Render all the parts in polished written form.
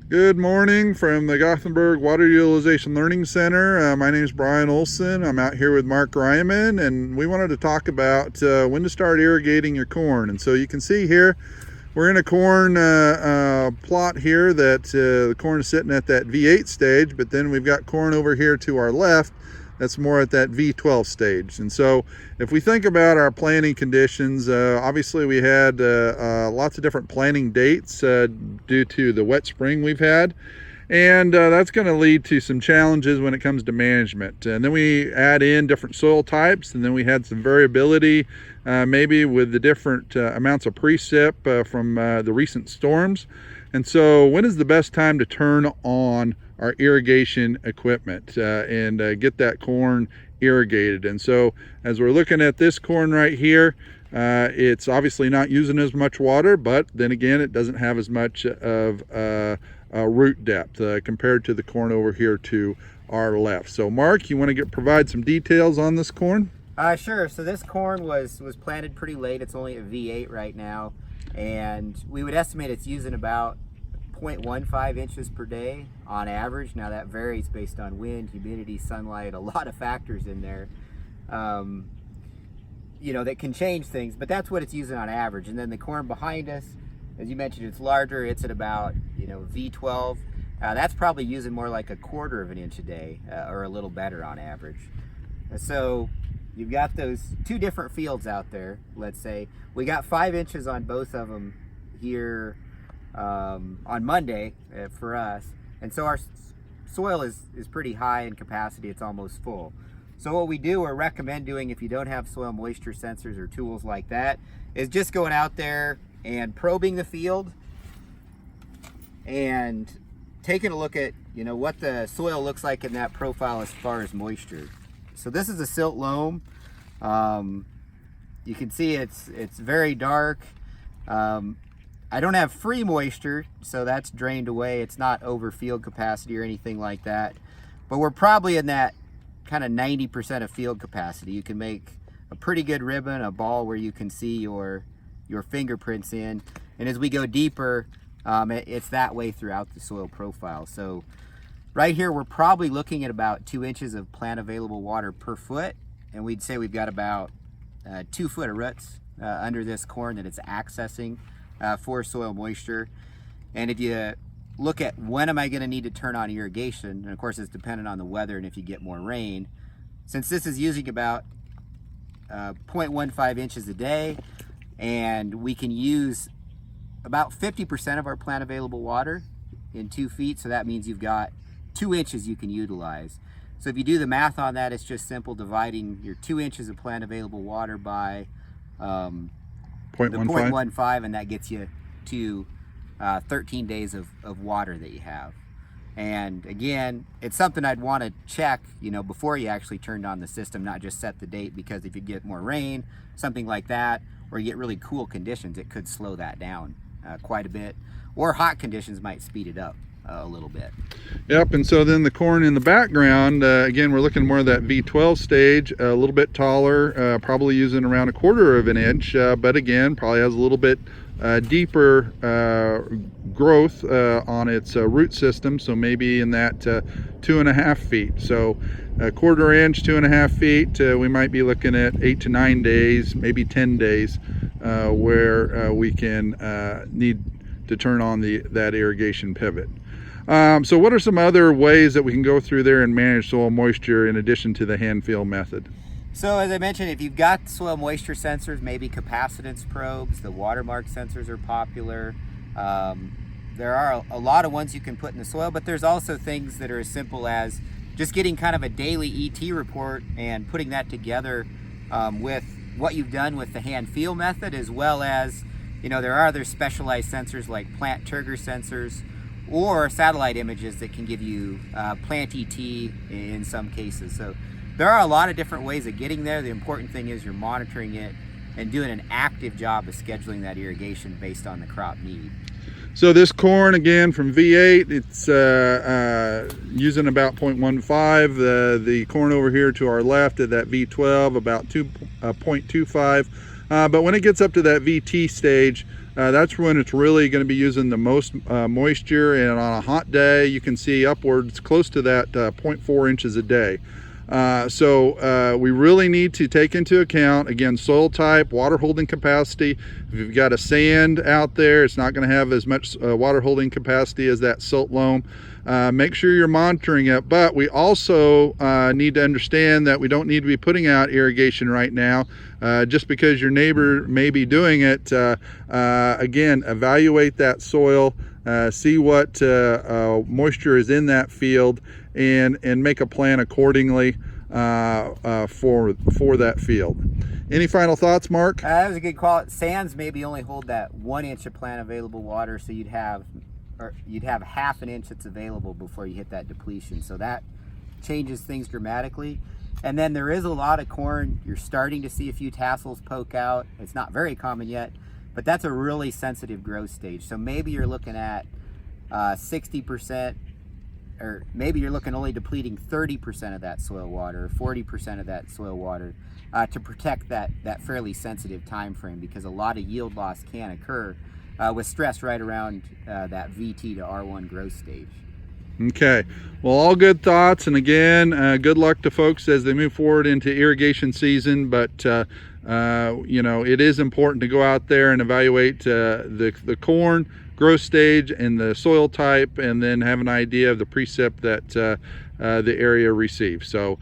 Good morning from the Gothenburg Water Utilization Learning Center. My name is Brian Olson. I'm out here with Mark Ryman, and we wanted to talk about when to start irrigating your corn. And so you can see here, we're in a corn plot here that the corn is sitting at that V8 stage, but then we've got corn over here to our left that's more at that V12 stage. And so if we think about our planting conditions, obviously we had lots of different planting dates due to the wet spring we've had. And that's going to lead to some challenges when it comes to management. And then we add in different soil types, and then we had some variability maybe with the different amounts of precip from the recent storms. And so when is the best time to turn on our irrigation equipment and get that corn irrigated? And so as we're looking at this corn right here, it's obviously not using as much water, but then again, it doesn't have as much of root depth compared to the corn over here to our left. So Mark, you want to provide some details on this corn? Sure. So this corn was planted pretty late. It's only a V8 right now, and we would estimate it's using about 0.15 inches per day on average. Now that varies based on wind, humidity, sunlight, a lot of factors in there, that can change things, but that's what it's using on average. And then the corn behind us, as you mentioned, it's larger. It's at about, V12. That's probably using more like 1/4 of an inch a day or a little better on average. So you've got those two different fields out there. Let's say we got 5 inches on both of them here on Monday for us, and so our soil is pretty high in capacity. It's almost full. So what we do or recommend doing, if you don't have soil moisture sensors or tools like that, is just going out there and probing the field and taking a look at what the soil looks like in that profile as far as moisture. So this is a silt loam. You can see it's very dark. I don't have free moisture, so that's drained away. It's not over field capacity or anything like that. But we're probably in that kind of 90% of field capacity. You can make a pretty good ribbon, a ball where you can see your fingerprints in. And as we go deeper, it's that way throughout the soil profile. So right here, we're probably looking at about 2 inches of plant available water per foot. And we'd say we've got about 2 foot of roots under this corn that it's accessing for soil moisture. And if you look at when am I going to need to turn on irrigation, and of course it's dependent on the weather and if you get more rain, since this is using about 0.15 inches a day, and we can use about 50% of our plant available water in 2 feet, so that means you've got 2 inches you can utilize. So if you do the math on that, it's just simple dividing your 2 inches of plant available water by 0.15, and that gets you to 13 days of water that you have. And again, it's something I'd want to check, before you actually turned on the system, not just set the date, because if you get more rain, something like that, or you get really cool conditions, it could slow that down quite a bit, or hot conditions might speed it up a little bit. Yep. And so then the corn in the background, again, we're looking more at that V12 stage, a little bit taller, probably using around 1/4 of an inch, but again, probably has a little bit deeper growth on its root system, so maybe in that 2.5 feet. So 1/4 inch, 2.5 feet, we might be looking at 8 to 9 days, maybe 10 days, where we can need to turn on that irrigation pivot. So what are some other ways that we can go through there and manage soil moisture in addition to the hand feel method? So as I mentioned, if you've got soil moisture sensors, maybe capacitance probes, the watermark sensors are popular. There are a lot of ones you can put in the soil, but there's also things that are as simple as just getting kind of a daily ET report and putting that together with what you've done with the hand feel method, as well as, there are other specialized sensors like plant trigger sensors or satellite images that can give you plant ET in some cases. So there are a lot of different ways of getting there. The important thing is you're monitoring it and doing an active job of scheduling that irrigation based on the crop need. So this corn, again, from V8, it's using about 0.15. The corn over here to our left at that V12, about 0.25. But when it gets up to that VT stage, that's when it's really going to be using the most moisture, and on a hot day you can see upwards close to that 0.4 inches a day. So we really need to take into account, again, soil type, water holding capacity. If you've got a sand out there, it's not going to have as much water holding capacity as that silt loam. Make sure you're monitoring it, but we also need to understand that we don't need to be putting out irrigation right now just because your neighbor may be doing it. Again, evaluate that soil, see what moisture is in that field, and make a plan accordingly for that field. Any final thoughts, Mark? That was a good call. Sands maybe only hold that 1 inch of plant available water, so you'd have half an inch that's available before you hit that depletion. So that changes things dramatically. And then there is a lot of corn. You're starting to see a few tassels poke out. It's not very common yet, but that's a really sensitive growth stage. So maybe you're looking at 60%, or maybe you're looking only depleting 30% of that soil water, or 40% of that soil water, to protect that fairly sensitive time frame, because a lot of yield loss can occur with stress right around that VT to R1 growth stage. Okay, well, all good thoughts, and again, good luck to folks as they move forward into irrigation season. But you know, it is important to go out there and evaluate the corn growth stage and the soil type, and then have an idea of the precip that the area receives. So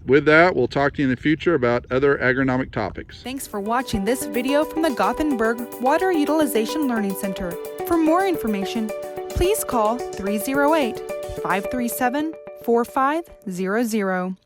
with that, we'll talk to you in the future about other agronomic topics. Thanks for watching this video from the Gothenburg Water Utilization Learning Center. For more information, please call 308-537-4500.